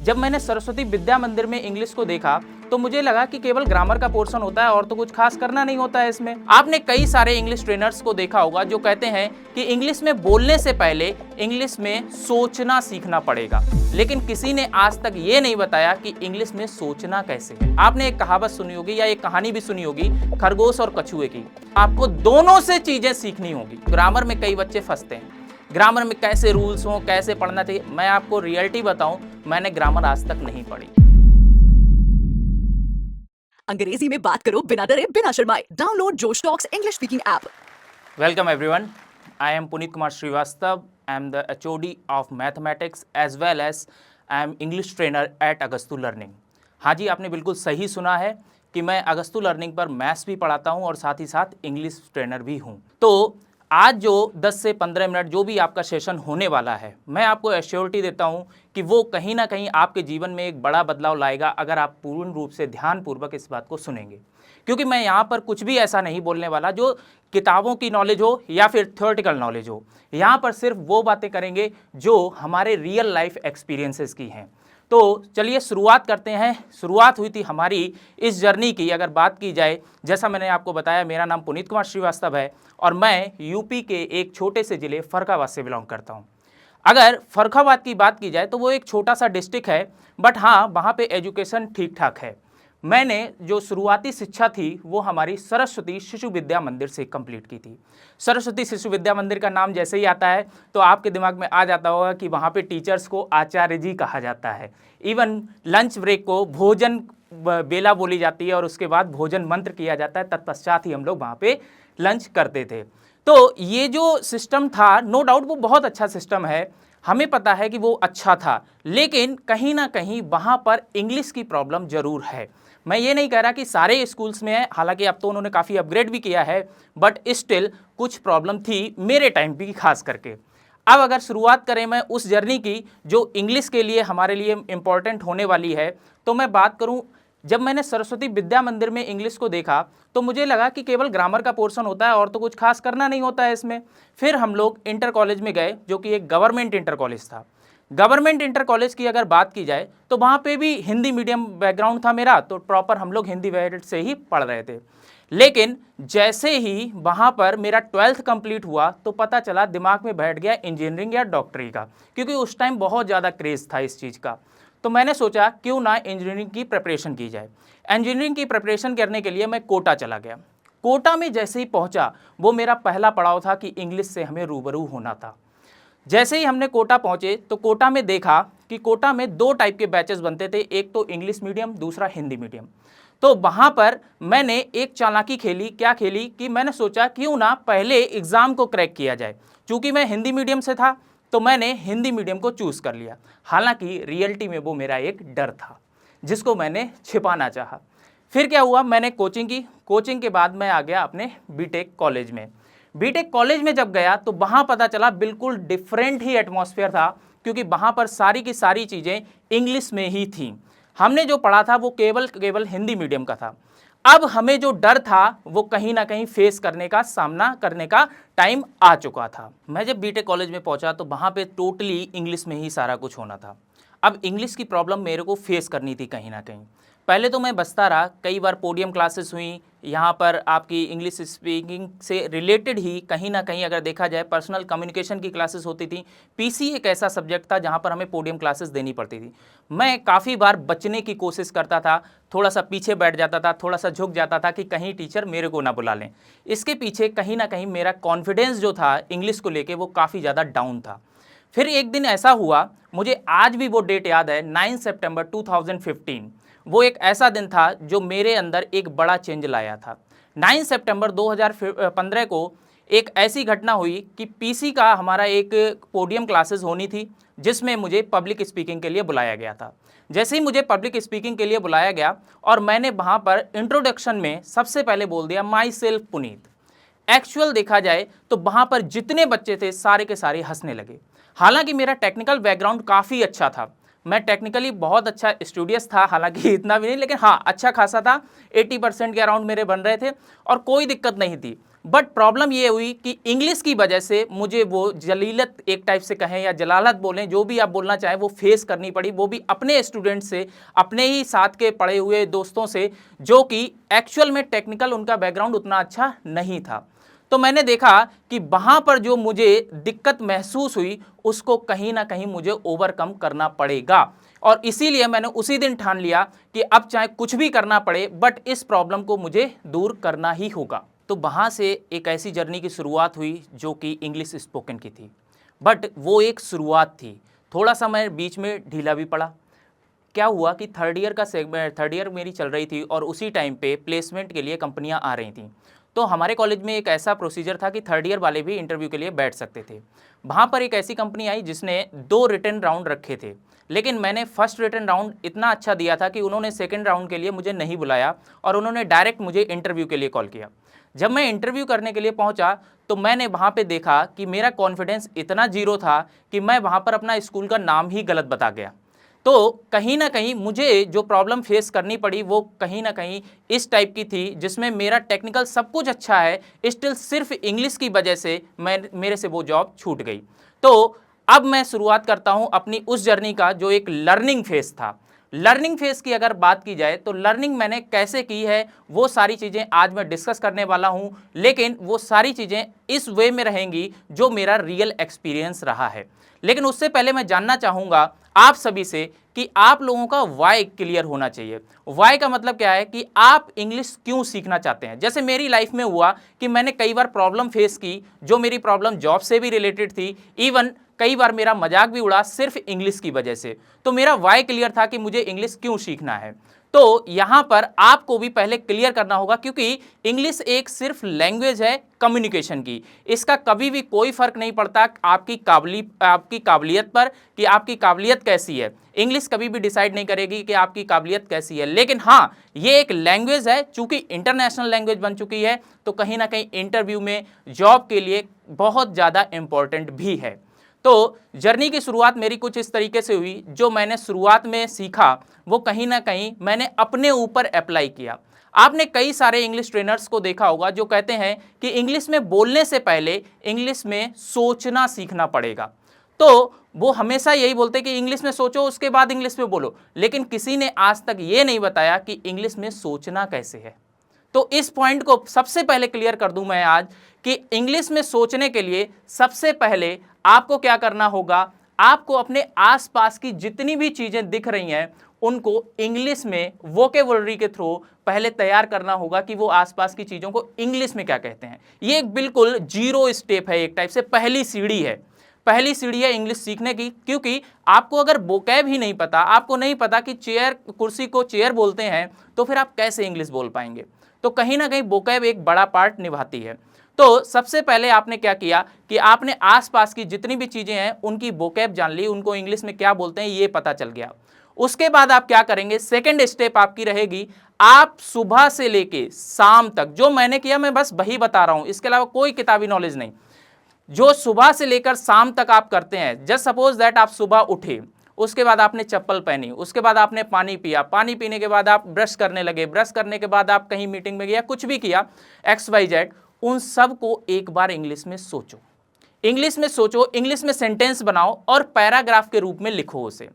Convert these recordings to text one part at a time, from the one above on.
जब मैंने सरस्वती विद्या मंदिर में इंग्लिश को देखा तो मुझे लगा कि केवल ग्रामर का पोर्शन होता है और तो कुछ खास करना नहीं होता है इसमें। आपने कई सारे इंग्लिश ट्रेनर्स को देखा होगा जो कहते हैं कि इंग्लिश में बोलने से पहले इंग्लिश में सोचना सीखना पड़ेगा, लेकिन किसी ने आज तक ये नहीं बताया कि इंग्लिश में सोचना कैसे है। आपने एक कहावत सुनी होगी या एक कहानी भी सुनी होगी खरगोश और कछुए की। आपको दोनों से चीजें सीखनी होगी। ग्रामर में कई बच्चे फंसते हैं, ग्रामर में कैसे रूल्स हों, कैसे पढ़ना चाहिए। मैं आपको रियलिटी बताऊं, मैंने ग्रामर आज तक नहीं पढ़ी। अंग्रेजी में बात करो बिना डरे बिना शर्माए। Download Josh talks English speaking app. Welcome everyone, I am Puneet Kumar Shrivastava. I am the HOD of mathematics as well as I am English trainer at अगस्तु लर्निंग। हाँ जी, आपने बिल्कुल सही सुना है कि मैं अगस्तु लर्निंग पर मैथ्स भी पढ़ाता हूँ और साथ ही साथ इंग्लिश ट्रेनर भी हूँ। तो आज जो 10 से 15 मिनट जो भी आपका सेशन होने वाला है, मैं आपको एश्योरिटी देता हूं कि वो कहीं ना कहीं आपके जीवन में एक बड़ा बदलाव लाएगा अगर आप पूर्ण रूप से ध्यानपूर्वक इस बात को सुनेंगे। क्योंकि मैं यहाँ पर कुछ भी ऐसा नहीं बोलने वाला जो किताबों की नॉलेज हो या फिर थ्योरेटिकल नॉलेज हो। यहाँ पर सिर्फ वो बातें करेंगे जो हमारे रियल लाइफ एक्सपीरियंसेस की हैं। तो चलिए शुरुआत करते हैं। शुरुआत हुई थी हमारी इस जर्नी की, अगर बात की जाए, जैसा मैंने आपको बताया, मेरा नाम पुनीत कुमार श्रीवास्तव है और मैं यूपी के एक छोटे से ज़िले फर्रुखाबाद से बिलोंग करता हूं। अगर फर्रुखाबाद की बात की जाए तो वो एक छोटा सा डिस्ट्रिक्ट है, बट हाँ, वहाँ पे एजुकेशन ठीक ठाक है। मैंने जो शुरुआती शिक्षा थी वो हमारी सरस्वती शिशु विद्या मंदिर से कंप्लीट की थी। सरस्वती शिशु विद्या मंदिर का नाम जैसे ही आता है तो आपके दिमाग में आ जाता होगा कि वहाँ पे टीचर्स को आचार्य जी कहा जाता है। इवन लंच ब्रेक को भोजन बेला बोली जाती है और उसके बाद भोजन मंत्र किया जाता है, तत्पश्चात ही हम लोग वहाँ पे लंच करते थे। तो ये जो सिस्टम था, नो डाउट वो बहुत अच्छा सिस्टम है, हमें पता है कि वो अच्छा था, लेकिन कहीं ना कहीं वहाँ पर इंग्लिश की प्रॉब्लम जरूर है। मैं ये नहीं कह रहा कि सारे स्कूल्स में है, हालांकि अब तो उन्होंने काफ़ी अपग्रेड भी किया है, बट स्टिल कुछ प्रॉब्लम थी मेरे टाइम पे खास करके। अब अगर शुरुआत करें मैं उस जर्नी की जो इंग्लिश के लिए हमारे लिए इम्पॉर्टेंट होने वाली है, तो मैं बात करूं, जब मैंने सरस्वती विद्या मंदिर में इंग्लिश को देखा तो मुझे लगा कि केवल ग्रामर का पोर्शन होता है और तो कुछ खास करना नहीं होता है इसमें। फिर हम लोग इंटर कॉलेज में गए, जो कि एक गवर्नमेंट इंटर कॉलेज था। गवर्नमेंट इंटर कॉलेज की अगर बात की जाए तो वहाँ पे भी हिंदी मीडियम बैकग्राउंड था मेरा, तो प्रॉपर हम लोग हिंदी वेरिएंट से ही पढ़ रहे थे। लेकिन जैसे ही वहाँ पर मेरा 12th कंप्लीट हुआ तो पता चला दिमाग में बैठ गया इंजीनियरिंग या डॉक्टरी का, क्योंकि उस टाइम बहुत ज़्यादा क्रेज़ था इस चीज़ का। तो मैंने सोचा क्यों ना इंजीनियरिंग की प्रिपरेशन की जाए। इंजीनियरिंग की प्रिपरेशन करने के लिए मैं कोटा चला गया। कोटा में जैसे ही पहुँचा, वो मेरा पहला पड़ाव था कि इंग्लिश से हमें रूबरू होना था। जैसे ही हमने कोटा पहुंचे तो कोटा में देखा कि कोटा में 2 टाइप के बैचेस बनते थे, एक तो इंग्लिश मीडियम, दूसरा हिंदी मीडियम। तो वहाँ पर मैंने एक चालाकी खेली। क्या खेली कि मैंने सोचा क्यों ना पहले एग्ज़ाम को क्रैक किया जाए। चूँकि मैं हिंदी मीडियम से था तो मैंने हिंदी मीडियम को चूज़ कर लिया। हालांकि रियलिटी में वो मेरा एक डर था जिसको मैंने छिपाना चाहा। फिर क्या हुआ, मैंने कोचिंग की। कोचिंग के बाद मैं आ गया अपने बीटेक कॉलेज में। बीटेक कॉलेज में जब गया तो वहाँ पता चला बिल्कुल डिफरेंट ही एटमॉस्फेयर था, क्योंकि वहाँ पर सारी की सारी चीज़ें इंग्लिश में ही थी। हमने जो पढ़ा था वो केवल हिंदी मीडियम का था। अब हमें जो डर था वो कहीं ना कहीं फेस करने का, सामना करने का टाइम आ चुका था। मैं जब बीटेक कॉलेज में पहुंचा तो वहाँ पे टोटली इंग्लिश में ही सारा कुछ होना था। अब इंग्लिश की प्रॉब्लम मेरे को फेस करनी थी कहीं ना कहीं। पहले तो मैं बचता रहा, कई बार पोडियम क्लासेस हुई, यहाँ पर आपकी इंग्लिश स्पीकिंग से रिलेटेड ही कहीं ना कहीं अगर देखा जाए पर्सनल कम्युनिकेशन की क्लासेस होती थी। पीसी एक ऐसा सब्जेक्ट था जहाँ पर हमें पोडियम क्लासेस देनी पड़ती थी। मैं काफ़ी बार बचने की कोशिश करता था, थोड़ा सा पीछे बैठ जाता था, थोड़ा सा झुक जाता था कि कहीं टीचर मेरे को ना बुला लें। इसके पीछे कहीं ना कहीं मेरा कॉन्फिडेंस जो था इंग्लिश को लेके वो काफ़ी ज़्यादा डाउन था। फिर एक दिन ऐसा हुआ, मुझे आज भी वो डेट याद है, 9 सितंबर 2015। वो एक ऐसा दिन था जो मेरे अंदर एक बड़ा चेंज लाया था। 9 सितंबर 2015 को एक ऐसी घटना हुई कि पीसी का हमारा एक पोडियम क्लासेस होनी थी जिसमें मुझे पब्लिक स्पीकिंग के लिए बुलाया गया था। जैसे ही मुझे पब्लिक स्पीकिंग के लिए बुलाया गया और मैंने वहाँ पर इंट्रोडक्शन में सबसे पहले बोल दिया माई सेल्फ पुनीत। एक्चुअल देखा जाए तो वहाँ पर जितने बच्चे थे सारे के सारे हंसने लगे। हालांकि मेरा टेक्निकल बैकग्राउंड काफ़ी अच्छा था, मैं टेक्निकली बहुत अच्छा स्टूडियस था, हालांकि इतना भी नहीं, लेकिन हाँ अच्छा खासा था। 80% के अराउंड मेरे बन रहे थे और कोई दिक्कत नहीं थी। बट प्रॉब्लम ये हुई कि इंग्लिश की वजह से मुझे वो जलीलत एक टाइप से कहें या जलालत बोलें, जो भी आप बोलना चाहें, वो फेस करनी पड़ी, वो भी अपने स्टूडेंट से, अपने ही साथ के पढ़े हुए दोस्तों से, जो कि एक्चुअल में टेक्निकल उनका बैकग्राउंड उतना अच्छा नहीं था। तो मैंने देखा कि वहाँ पर जो मुझे दिक्कत महसूस हुई उसको कहीं ना कहीं मुझे ओवरकम करना पड़ेगा, और इसीलिए मैंने उसी दिन ठान लिया कि अब चाहे कुछ भी करना पड़े बट इस प्रॉब्लम को मुझे दूर करना ही होगा। तो वहाँ से एक ऐसी जर्नी की शुरुआत हुई जो कि इंग्लिश स्पोकन की थी, बट वो एक शुरुआत थी। थोड़ा सा मैं बीच में ढीला भी पड़ा। क्या हुआ कि थर्ड ईयर मेरी चल रही थी और उसी टाइम पे प्लेसमेंट के लिए कंपनियां आ रही थी। तो हमारे कॉलेज में एक ऐसा प्रोसीजर था कि थर्ड ईयर वाले भी इंटरव्यू के लिए बैठ सकते थे। वहाँ पर एक ऐसी कंपनी आई जिसने 2 रिटन राउंड रखे थे, लेकिन मैंने फर्स्ट रिटन राउंड इतना अच्छा दिया था कि उन्होंने सेकेंड राउंड के लिए मुझे नहीं बुलाया और उन्होंने डायरेक्ट मुझे इंटरव्यू के लिए कॉल किया। जब मैं इंटरव्यू करने के लिए पहुंचा तो मैंने वहाँ पे देखा कि मेरा कॉन्फिडेंस इतना जीरो था कि मैं वहाँ पर अपना स्कूल का नाम ही गलत बता गया। तो कहीं ना कहीं मुझे जो प्रॉब्लम फेस करनी पड़ी वो कहीं ना कहीं इस टाइप की थी, जिसमें मेरा टेक्निकल सब कुछ अच्छा है, स्टिल सिर्फ इंग्लिश की वजह से मेरे से वो जॉब छूट गई। तो अब मैं शुरुआत करता हूं अपनी उस जर्नी का जो एक लर्निंग फेज था। लर्निंग फेज की अगर बात की जाए तो लर्निंग मैंने कैसे की है वो सारी चीज़ें आज मैं डिस्कस करने वाला हूं, लेकिन वो सारी चीज़ें इस वे में रहेंगी जो मेरा रियल एक्सपीरियंस रहा है। लेकिन उससे पहले मैं जानना चाहूँगा आप सभी से कि आप लोगों का वाई क्लियर होना चाहिए। वाई का मतलब क्या है कि आप इंग्लिश क्यों सीखना चाहते हैं। जैसे मेरी लाइफ में हुआ कि मैंने कई बार प्रॉब्लम फेस की, जो मेरी प्रॉब्लम जॉब से भी रिलेटेड थी, इवन कई बार मेरा मजाक भी उड़ा सिर्फ इंग्लिश की वजह से। तो मेरा वाई क्लियर था कि मुझे इंग्लिश क्यों सीखना है। तो यहां पर आपको भी पहले क्लियर करना होगा, क्योंकि इंग्लिश एक सिर्फ लैंग्वेज है कम्युनिकेशन की। इसका कभी भी कोई फर्क नहीं पड़ता आपकी काबिलियत पर कि आपकी काबिलियत कैसी है। इंग्लिश कभी भी डिसाइड नहीं करेगी कि आपकी काबिलियत कैसी है। लेकिन हाँ, ये एक लैंग्वेज है, चूंकि इंटरनेशनल लैंग्वेज बन चुकी है तो कहीं ना कहीं इंटरव्यू में जॉब के लिए बहुत ज़्यादा इंपॉर्टेंट भी है। तो जर्नी की शुरुआत मेरी कुछ इस तरीके से हुई। जो मैंने शुरुआत में सीखा वो कहीं ना कहीं मैंने अपने ऊपर अप्लाई किया। आपने कई सारे इंग्लिश ट्रेनर्स को देखा होगा जो कहते हैं कि इंग्लिश में बोलने से पहले इंग्लिश में सोचना सीखना पड़ेगा। तो वो हमेशा यही बोलते हैं कि इंग्लिश में सोचो उसके बाद इंग्लिश में बोलो, लेकिन किसी ने आज तक ये नहीं बताया कि इंग्लिश में सोचना कैसे है। तो इस पॉइंट को सबसे पहले क्लियर कर दूं मैं आज कि इंग्लिश में सोचने के लिए सबसे पहले आपको क्या करना होगा, आपको अपने आसपास की जितनी भी चीजें दिख रही हैं उनको इंग्लिश में वोकेबुलरी के थ्रू पहले तैयार करना होगा कि वो आसपास की चीजों को इंग्लिश में क्या कहते हैं। ये एक बिल्कुल जीरो स्टेप है, एक टाइप से पहली सीढ़ी है। पहली सीढ़ी है इंग्लिश सीखने की, क्योंकि आपको अगर वोकैब ही नहीं पता, आपको नहीं पता कि चेयर, कुर्सी को चेयर बोलते हैं, तो फिर आप कैसे इंग्लिश बोल पाएंगे। तो कहीं ना कहीं वोकैब एक बड़ा पार्ट निभाती है। तो सबसे पहले आपने क्या किया कि आपने आसपास की जितनी भी चीजें हैं उनकी वोकैब जान ली, उनको इंग्लिश में क्या बोलते हैं ये पता चल गया। उसके बाद आप क्या करेंगे, सेकंड स्टेप आपकी रहेगी, आप सुबह से लेके शाम तक, जो मैंने किया मैं बस वही बता रहा हूं, इसके अलावा कोई किताबी नॉलेज नहीं, जो सुबह से लेकर शाम तक आप करते हैं। जस्ट सपोज दैट आप सुबह उठे, उसके बाद आपने चप्पल पहनी, उसके बाद आपने पानी पिया, पानी पीने के बाद आप ब्रश करने लगे, ब्रश करने के बाद आप कहीं मीटिंग में गया, कुछ भी किया XYZ, उन सब को एक बार इंग्लिश में सोचो। इंग्लिश में सोचो, इंग्लिश में सेंटेंस बनाओ और पैराग्राफ के रूप में लिखो उसे।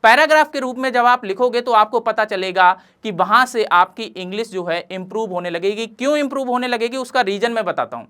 पैराग्राफ के रूप में जब आप लिखोगे तो आपको पता चलेगा कि वहां से आपकी इंग्लिश जो है इंप्रूव होने लगेगी। क्यों इंप्रूव होने लगेगी उसका रीजन मैं बताता हूं।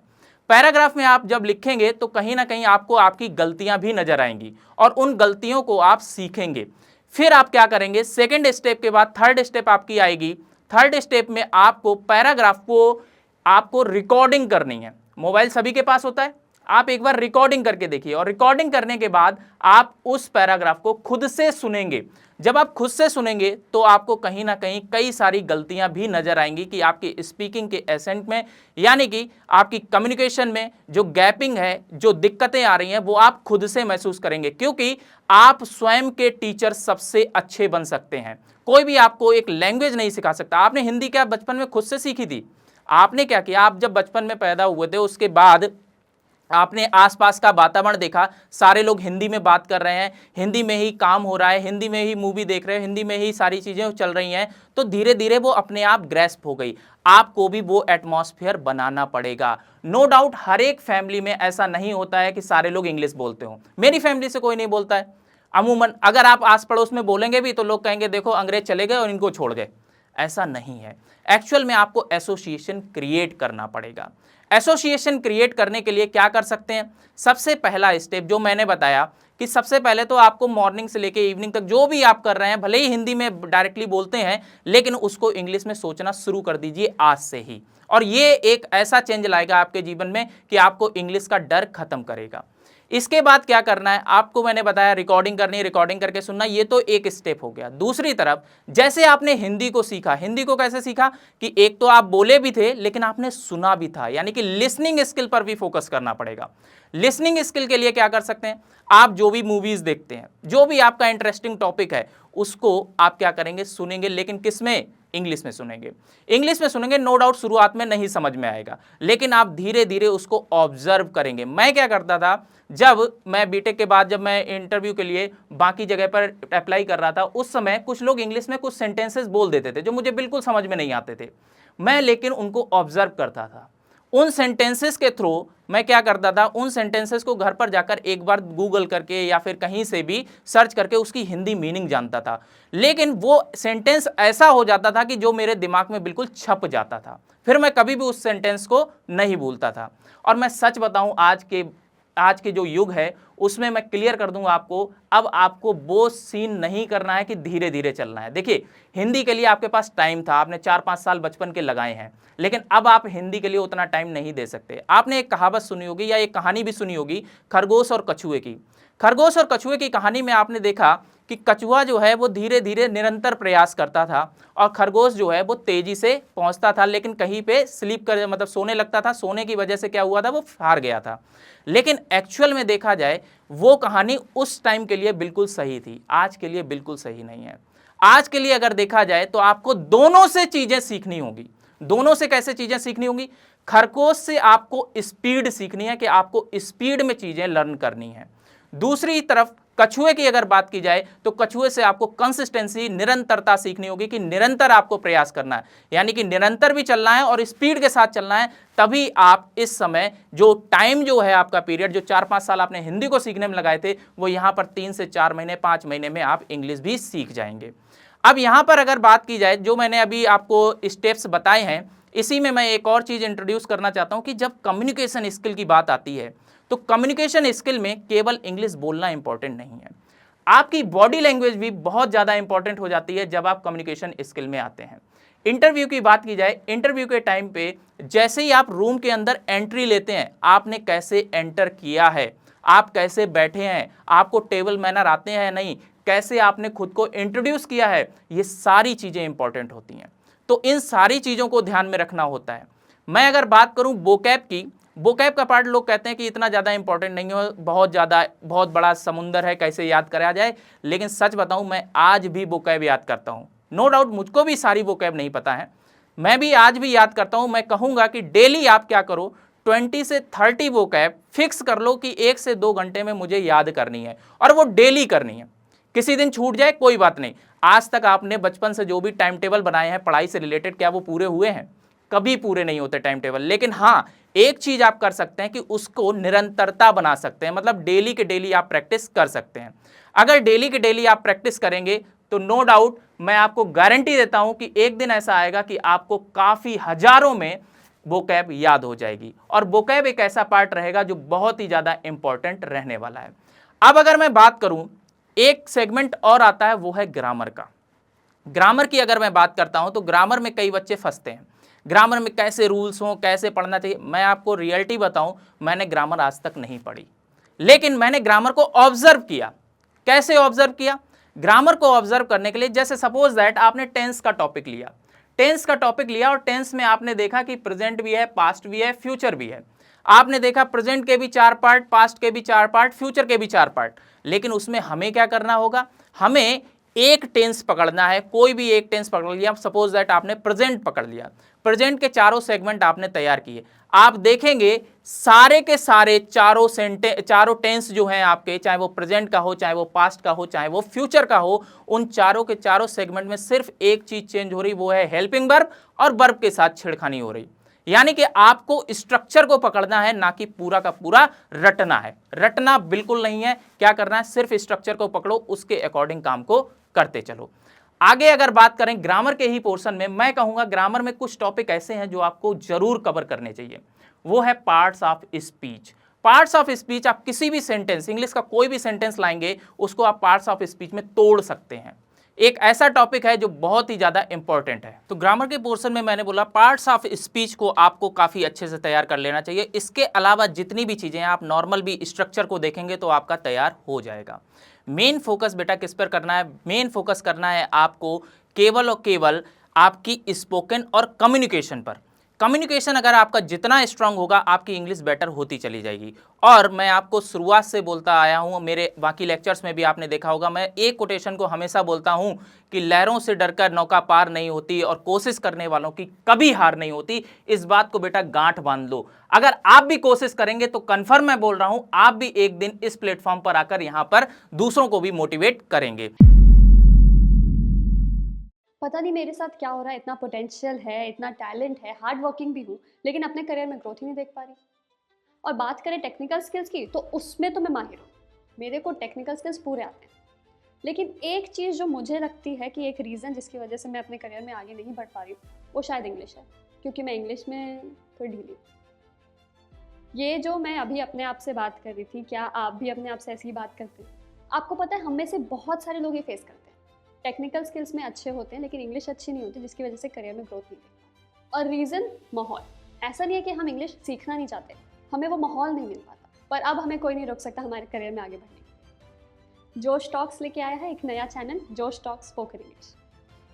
पैराग्राफ में आप जब लिखेंगे तो कहीं ना कहीं आपको आपकी गलतियां भी नजर आएंगी और उन गलतियों को आप सीखेंगे। फिर आप क्या करेंगे, सेकंड स्टेप के बाद थर्ड स्टेप आपकी आएगी। थर्ड स्टेप में आपको पैराग्राफ को आपको रिकॉर्डिंग करनी है। मोबाइल सभी के पास होता है, आप एक बार रिकॉर्डिंग करके देखिए, और रिकॉर्डिंग करने के बाद आप उस पैराग्राफ को खुद से सुनेंगे। जब आप खुद से सुनेंगे तो आपको कहीं ना कहीं कई सारी गलतियां भी नजर आएंगी कि आपकी स्पीकिंग के एसेंट में, यानी कि आपकी कम्युनिकेशन में जो गैपिंग है, जो दिक्कतें आ रही हैं, वो आप खुद से महसूस करेंगे। क्योंकि आप स्वयं के टीचर सबसे अच्छे बन सकते हैं। कोई भी आपको एक लैंग्वेज नहीं सिखा सकता। आपने हिंदी क्या बचपन में खुद से सीखी थी? आपने क्या किया, आप जब बचपन में पैदा हुए थे उसके बाद आपने आसपास का वातावरण देखा, सारे लोग हिंदी में बात कर रहे हैं, हिंदी में ही काम हो रहा है, हिंदी में ही मूवी देख रहे हैं, हिंदी में ही सारी चीज़ें चल रही हैं, तो धीरे धीरे वो अपने आप ग्रेस्प हो गई। आपको भी वो एटमॉस्फेयर बनाना पड़ेगा। नो डाउट हर एक फैमिली में ऐसा नहीं होता है कि सारे लोग इंग्लिश बोलते हो। मेरी फैमिली से कोई नहीं बोलता है। अमूमन अगर आप आस पड़ोस में बोलेंगे भी तो लोग कहेंगे देखो अंग्रेज चले गए और इनको छोड़ गए। ऐसा नहीं है। एक्चुअल में आपको एसोसिएशन क्रिएट करना पड़ेगा। एसोसिएशन क्रिएट करने के लिए क्या कर सकते हैं? सबसे पहला स्टेप जो मैंने बताया कि सबसे पहले तो आपको मॉर्निंग से लेके इवनिंग तक जो भी आप कर रहे हैं, भले ही हिंदी में डायरेक्टली बोलते हैं, लेकिन उसको इंग्लिश में सोचना शुरू कर दीजिए आज से ही। और ये एक ऐसा चेंज लाएगा आपके जीवन में कि आपको इंग्लिश का डर खत्म करेगा। इसके बाद क्या करना है आपको, मैंने बताया रिकॉर्डिंग करनी, रिकॉर्डिंग करके सुनना, ये तो एक स्टेप हो गया। दूसरी तरफ जैसे आपने हिंदी को सीखा, हिंदी को कैसे सीखा कि एक तो आप बोले भी थे लेकिन आपने सुना भी था, यानी कि लिसनिंग स्किल पर भी फोकस करना पड़ेगा। लिसनिंग स्किल के लिए क्या कर सकते हैं, आप जो भी मूवीज देखते हैं, जो भी आपका इंटरेस्टिंग टॉपिक है, उसको आप क्या करेंगे, सुनेंगे, लेकिन किस में, इंग्लिश में सुनेंगे। इंग्लिश में सुनेंगे, नो डाउट शुरुआत में नहीं समझ में आएगा, लेकिन आप धीरे धीरे उसको ऑब्जर्व करेंगे। मैं क्या करता था, जब मैं बीटेक के बाद जब मैं इंटरव्यू के लिए बाकी जगह पर अप्लाई कर रहा था, उस समय कुछ लोग इंग्लिश में कुछ सेंटेंसेस बोल देते थे जो मुझे बिल्कुल समझ में नहीं आते थे। मैं लेकिन उनको ऑब्जर्व करता था। उन सेंटेंसेस के थ्रू मैं क्या करता था, उन सेंटेंसेस को घर पर जाकर एक बार गूगल करके या फिर कहीं से भी सर्च करके उसकी हिंदी मीनिंग जानता था। लेकिन वो सेंटेंस ऐसा हो जाता था कि जो मेरे दिमाग में बिल्कुल छप जाता था, फिर मैं कभी भी उस सेंटेंस को नहीं भूलता था। और मैं सच बताऊं, आज के जो युग है उसमें मैं क्लियर कर दूंगा आपको, अब आपको वो सीन नहीं करना है कि धीरे धीरे चलना है। देखिए, हिंदी के लिए आपके पास टाइम था, आपने 4-5 साल बचपन के लगाए हैं, लेकिन अब आप हिंदी के लिए उतना टाइम नहीं दे सकते। आपने एक कहावत सुनी होगी या एक कहानी भी सुनी होगी, खरगोश और कछुए की। खरगोश और कछुए की कहानी में आपने देखा कि कछुआ जो है वो धीरे धीरे निरंतर प्रयास करता था और खरगोश जो है वो तेजी से पहुंचता था, लेकिन कहीं पे स्लीप कर मतलब सोने लगता था। सोने की वजह से क्या हुआ था, वो हार गया था। लेकिन एक्चुअल में देखा जाए वो कहानी उस टाइम के लिए बिल्कुल सही थी, आज के लिए बिल्कुल सही नहीं है। आज के लिए अगर देखा जाए तो आपको दोनों से चीजें सीखनी होगी। दोनों से कैसे चीजें सीखनी होंगी? खरगोश से आपको स्पीड सीखनी है कि आपको स्पीड में चीजें लर्न करनी है। दूसरी तरफ कछुए की अगर बात की जाए तो कछुए से आपको कंसिस्टेंसी, निरंतरता सीखनी होगी कि निरंतर आपको प्रयास करना है, यानी कि निरंतर भी चलना है और स्पीड के साथ चलना है। तभी आप इस समय जो टाइम जो है आपका पीरियड, जो 4-5 साल आपने हिंदी को सीखने में लगाए थे, वो यहाँ पर 3 से 4 महीने 5 महीने में आप इंग्लिश भी सीख जाएंगे। अब यहाँ पर अगर बात की जाए, जो मैंने अभी आपको स्टेप्स बताए हैं, इसी में मैं एक और चीज़ इंट्रोड्यूस करना चाहता हूँ कि जब कम्युनिकेशन स्किल की बात आती है तो कम्युनिकेशन स्किल में केवल इंग्लिश बोलना इंपॉर्टेंट नहीं है, आपकी बॉडी लैंग्वेज भी बहुत ज़्यादा इंपॉर्टेंट हो जाती है जब आप कम्युनिकेशन स्किल में आते हैं। इंटरव्यू की बात की जाए, इंटरव्यू के टाइम पे जैसे ही आप रूम के अंदर एंट्री लेते हैं, आपने कैसे एंटर किया है, आप कैसे बैठे हैं, आपको टेबल मैनर आते हैं नहीं, कैसे आपने खुद को इंट्रोड्यूस किया है, ये सारी चीज़ें इंपॉर्टेंट होती हैं। तो इन सारी चीज़ों को ध्यान में रखना होता है। मैं अगर बात करूं वोकैब की, वोकैब का पार्ट लोग कहते हैं कि इतना ज़्यादा इंपॉर्टेंट नहीं हो, बहुत बड़ा समुंदर है, कैसे याद करा जाए। लेकिन सच बताऊं, मैं आज भी वोकैब याद करता हूं। नो डाउट मुझको भी सारी वोकैब नहीं पता है, मैं भी आज भी याद करता हूं। मैं कहूँगा कि डेली आप क्या करो, 20 से 30 वोकैब फिक्स कर लो कि 1 से 2 घंटे में मुझे याद करनी है, और वो डेली करनी है। किसी दिन छूट जाए कोई बात नहीं। आज तक आपने बचपन से जो भी टाइम टेबल बनाए हैं पढ़ाई से रिलेटेड, क्या वो पूरे हुए हैं? कभी पूरे नहीं होते टाइम टेबल। लेकिन हाँ, एक चीज आप कर सकते हैं कि उसको निरंतरता बना सकते हैं, मतलब डेली के डेली आप प्रैक्टिस कर सकते हैं। अगर डेली के डेली आप प्रैक्टिस करेंगे तो नो डाउट मैं आपको गारंटी देता हूं कि एक दिन ऐसा आएगा कि आपको काफी हजारों में वोकैब याद हो जाएगी, और वोकैब एक ऐसा पार्ट रहेगा जो बहुत ही ज्यादा इंपॉर्टेंट रहने वाला है। अब अगर मैं बात करूं, एक सेगमेंट और आता है, वो है ग्रामर का। ग्रामर की अगर मैं बात करता हूं तो ग्रामर में कई बच्चे फंसते हैं, ग्रामर में कैसे रूल्स हों, कैसे पढ़ना चाहिए। मैं आपको रियलिटी बताऊं, मैंने ग्रामर आज तक नहीं पढ़ी, लेकिन मैंने ग्रामर को ऑब्जर्व किया। कैसे ऑब्जर्व किया? ग्रामर को ऑब्जर्व करने के लिए, जैसे सपोज दैट आपने टेंस का टॉपिक लिया, टेंस का टॉपिक लिया और टेंस में आपने देखा कि प्रेजेंट भी है, पास्ट भी है, फ्यूचर भी है। आपने देखा प्रेजेंट के भी 4 पार्ट, पास्ट के भी 4 पार्ट, फ्यूचर के भी 4 पार्ट। लेकिन उसमें हमें क्या करना होगा, हमें एक टेंस पकड़ना है, कोई भी एक टेंस पकड़ लिया। सपोज दैट आपने प्रेजेंट पकड़ लिया, प्रेजेंट के चारों सेगमेंट आपने तैयार किए, आप देखेंगे सारे के सारे चारों टेंस जो हैं आपके, चाहे वो प्रेजेंट का हो, चाहे वो पास्ट का हो, चाहे वो फ्यूचर का हो, उन चारों के चारों सेगमेंट में सिर्फ एक चीज चेंज हो रही, वो है हेल्पिंग वर्ब और वर्ब के साथ छेड़खानी हो रही। यानी कि आपको स्ट्रक्चर को पकड़ना है, ना कि पूरा का पूरा रटना है। रटना बिल्कुल नहीं है, क्या करना है, सिर्फ स्ट्रक्चर को पकड़ो, उसके अकॉर्डिंग काम को करते चलो। आगे अगर बात करें ग्रामर के ही पोर्शन में, मैं कहूंगा ग्रामर में कुछ टॉपिक ऐसे हैं जो आपको जरूर कवर करने चाहिए। वो है parts of speech. Parts of speech, आप किसी भी सेंटेंस, इंग्लिश का कोई भी सेंटेंस लाएंगे, उसको आप पार्ट्स ऑफ स्पीच में तोड़ सकते हैं। एक ऐसा टॉपिक है जो बहुत ही ज्यादा इंपॉर्टेंट है। तो ग्रामर के पोर्शन में मैंने बोला पार्ट्स ऑफ स्पीच को आपको काफी अच्छे से तैयार कर लेना चाहिए। इसके अलावा जितनी भी चीजें हैं, आप नॉर्मल भी स्ट्रक्चर को देखेंगे तो आपका तैयार हो जाएगा। मेन फोकस बेटा किस पर करना है, मेन फोकस करना है आपको केवल और केवल आपकी स्पोकन और कम्युनिकेशन पर। कम्युनिकेशन अगर आपका जितना स्ट्रांग होगा, आपकी इंग्लिश बेटर होती चली जाएगी। और मैं आपको शुरुआत से बोलता आया हूं, मेरे बाकी लेक्चर्स में भी आपने देखा होगा, मैं एक कोटेशन को हमेशा बोलता हूं कि लहरों से डरकर नौका पार नहीं होती और कोशिश करने वालों की कभी हार नहीं होती। इस बात को बेटा गांठ बांध लो। अगर आप भी कोशिश करेंगे तो कंफर्म मैं बोल रहा हूं, आप भी एक दिन इस प्लेटफॉर्म पर आकर यहां पर दूसरों को भी मोटिवेट करेंगे। पता नहीं मेरे साथ क्या हो रहा है, इतना पोटेंशियल है, इतना टैलेंट है, हार्ड वर्किंग भी हूँ, लेकिन अपने करियर में ग्रोथ ही नहीं देख पा रही। और बात करें टेक्निकल स्किल्स की, तो उसमें तो मैं माहिर हूँ, मेरे को टेक्निकल स्किल्स पूरे आते हैं। लेकिन एक चीज़ जो मुझे लगती है कि एक रीज़न जिसकी वजह से मैं अपने करियर में आगे नहीं बढ़ पा रही हूँ, वो शायद इंग्लिश है, क्योंकि मैं इंग्लिश में थोड़ी ढीली हूँ। ये जो मैं अभी अपने आप से बात कर रही थी, क्या आप भी अपने आप से ऐसी ही बात करते हैं? आपको पता है, हम में से बहुत सारे लोग ये फेस करते हैं। टेक्निकल स्किल्स में अच्छे होते हैं, लेकिन इंग्लिश अच्छी नहीं होती, जिसकी वजह से करियर में ग्रोथ नहीं देख। और रीज़न माहौल। ऐसा नहीं है कि हम इंग्लिश सीखना नहीं चाहते, हमें वो माहौल नहीं मिल पाता। पर अब हमें कोई नहीं रोक सकता हमारे करियर में आगे बढ़ने। जोश टॉक्स लेके आया है एक नया चैनल, जोश टॉक्स स्पोकन इंग्लिश।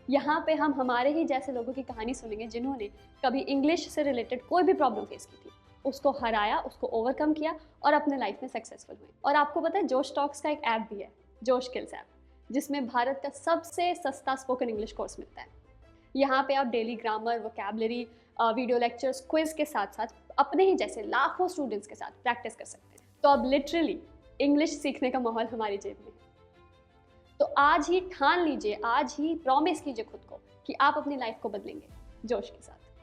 यहाँ पे हम हमारे ही जैसे लोगों की कहानी सुनेंगे, जिन्होंने कभी इंग्लिश से रिलेटेड कोई भी प्रॉब्लम फेस की थी, उसको हराया, उसको ओवरकम किया और अपने लाइफ में सक्सेसफुल हुए। और आपको पता है, जोश टॉक्स का एक ऐप भी है, जोश स्किल्स ऐप, जिसमें भारत का सबसे सस्ता स्पोकन इंग्लिश कोर्स मिलता है। यहाँ पे आप daily grammar, vocabulary, video lectures, quiz के साथ साथ अपने ही जैसे लाखों स्टूडेंट्स के साथ प्रैक्टिस कर सकते हैं। तो अब लिटरली इंग्लिश सीखने का माहौल हमारी जेब में। तो आज ही ठान लीजिए, आज ही प्रॉमिस कीजिए खुद को कि आप अपनी लाइफ को बदलेंगे जोश के साथ।